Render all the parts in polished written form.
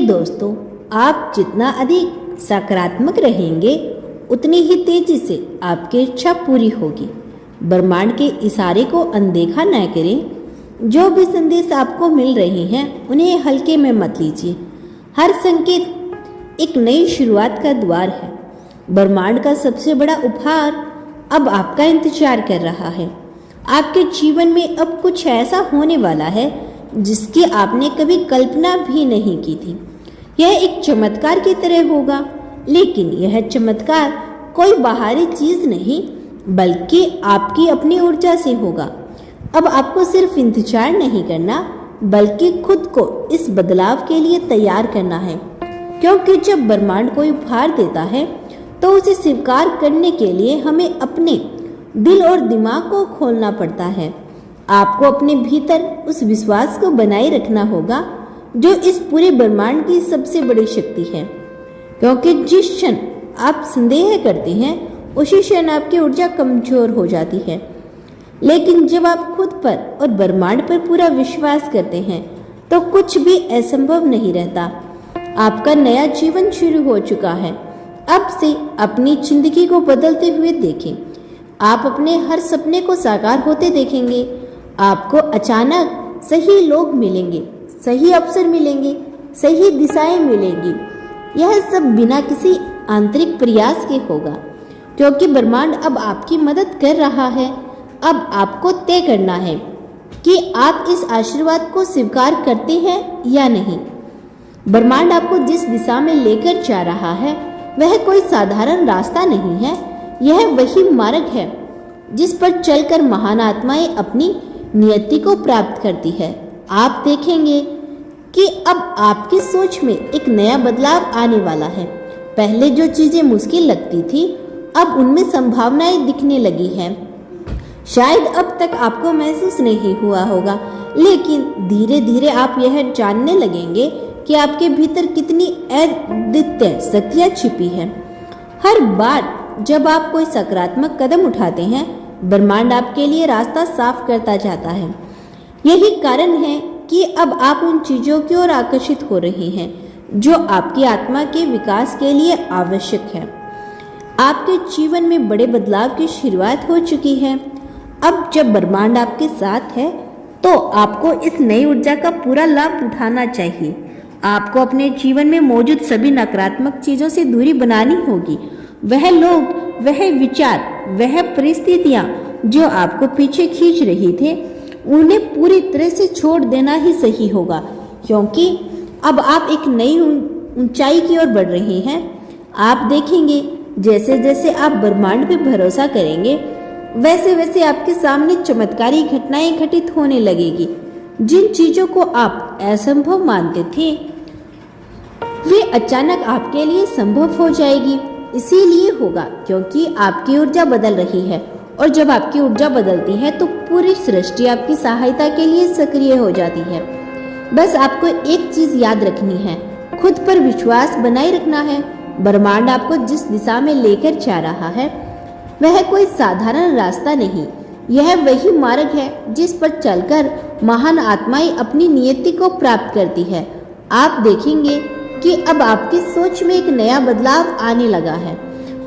प्रिय दोस्तों, आप जितना अधिक सकारात्मक रहेंगे उतनी ही तेजी से आपकी इच्छा पूरी होगी। ब्रह्मांड के इशारे को अनदेखा न करें। जो भी संदेश आपको मिल रहे हैं उन्हें हल्के में मत लीजिए। हर संकेत एक नई शुरुआत का द्वार है। ब्रह्मांड का सबसे बड़ा उपहार अब आपका इंतजार कर रहा है। आपके जीवन में अब कुछ ऐसा होने वाला है जिसकी आपने कभी कल्पना भी नहीं की थी। यह एक चमत्कार की तरह होगा, लेकिन यह चमत्कार कोई बाहरी चीज नहीं बल्कि आपकी अपनी ऊर्जा से होगा। अब आपको सिर्फ इंतजार नहीं करना बल्कि खुद को इस बदलाव के लिए तैयार करना है, क्योंकि जब ब्रह्मांड कोई उपहार देता है तो उसे स्वीकार करने के लिए हमें अपने दिल और दिमाग को खोलना पड़ता है। आपको अपने भीतर उस विश्वास को बनाए रखना होगा जो इस पूरे ब्रह्मांड की सबसे बड़ी शक्ति है, क्योंकि जिस क्षण आप संदेह करते हैं उसी क्षण आपकी ऊर्जा कमजोर हो जाती है। लेकिन जब आप खुद पर और ब्रह्मांड पर पूरा विश्वास करते हैं तो कुछ भी असंभव नहीं रहता। आपका नया जीवन शुरू हो चुका है। अब से अपनी जिंदगी को बदलते हुए देखें। आप अपने हर सपने को साकार होते देखेंगे। आपको अचानक सही लोग मिलेंगे, सही अवसर मिलेंगे, सही दिशाएं मिलेंगी। यह सब बिना किसी आंतरिक प्रयास के होगा, क्योंकि ब्रह्मांड अब आपकी मदद कर रहा है। अब आपको तय करना है कि आप इस आशीर्वाद को स्वीकार करते हैं या नहीं। ब्रह्मांड आपको जिस दिशा में लेकर जा रहा है वह कोई साधारण रास्ता नहीं है। यह वही मार्ग है जिस पर चलकर महान आत्माएं अपनी नियति को प्राप्त करती है। आप देखेंगे कि अब आपकी सोच में एक नया बदलाव आने वाला है। पहले जो चीजें मुश्किल लगती थी अब उनमें संभावनाएं दिखने लगी हैं। शायद अब तक आपको महसूस नहीं हुआ होगा, लेकिन धीरे धीरे आप यह जानने लगेंगे कि आपके भीतर कितनी अद्वितीय शक्तियां छिपी हैं। हर बार जब आप कोई सकारात्मक कदम उठाते हैं ब्रह्मांड आपके लिए रास्ता साफ करता जाता है। यही कारण है कि अब आप उन चीजों की ओर आकर्षित हो रहे हैं जो आपकी आत्मा के विकास के लिए आवश्यक है। आपके जीवन में बड़े बदलाव की शुरुआत हो चुकी है। अब जब ब्रह्मांड आपके साथ है तो आपको इस नई ऊर्जा का पूरा लाभ उठाना चाहिए। आपको अपने जीवन में मौजूद सभी नकारात्मक चीजों से दूरी बनानी होगी। वह लोग, वह विचार, वह परिस्थितियां जो आपको पीछे खींच रही थे उन्हें पूरी तरह से छोड़ देना ही सही होगा, क्योंकि अब आप एक नई ऊंचाई की ओर बढ़ रहे हैं। आप देखेंगे जैसे जैसे आप ब्रह्मांड पे भरोसा करेंगे वैसे वैसे आपके सामने चमत्कारी घटनाएं घटित होने लगेगी। जिन चीजों को आप असंभव मानते थे वे अचानक आपके लिए संभव हो जाएगी। इसीलिए होगा क्योंकि आपकी ऊर्जा बदल रही है, और जब आपकी ऊर्जा बदलती है तो पूरी सृष्टि आपकी सहायता के लिए सक्रिय हो जाती है। बस आपको एक चीज याद रखनी है, खुद पर विश्वास बनाए रखना है। ब्रह्मांड आपको जिस दिशा में लेकर जा रहा है वह कोई साधारण रास्ता नहीं, यह वही मार्ग है जिस पर चलकर महान आत्माएं अपनी नियति को प्राप्त करती है। आप देखेंगे कि अब आपकी सोच में एक नया बदलाव आने लगा है।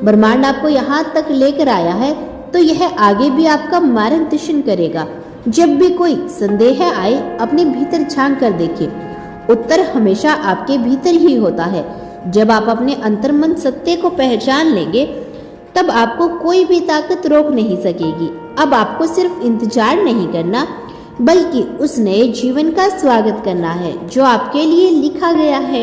ब्रह्मांड आपको यहाँ तक लेकर आया है तो यह आगे भी आपका मार्गदर्शन करेगा। जब भी कोई संदेह आए अपने भीतर झांक कर देखें। उत्तर हमेशा आपके भीतर ही होता है। जब आप अपने अंतर्मन सत्य को पहचान लेंगे तब आपको कोई भी ताकत रोक नहीं सकेगी। अब आपको सिर्फ इंतजार नहीं करना बल्कि उस नए जीवन का स्वागत करना है जो आपके लिए लिखा गया है।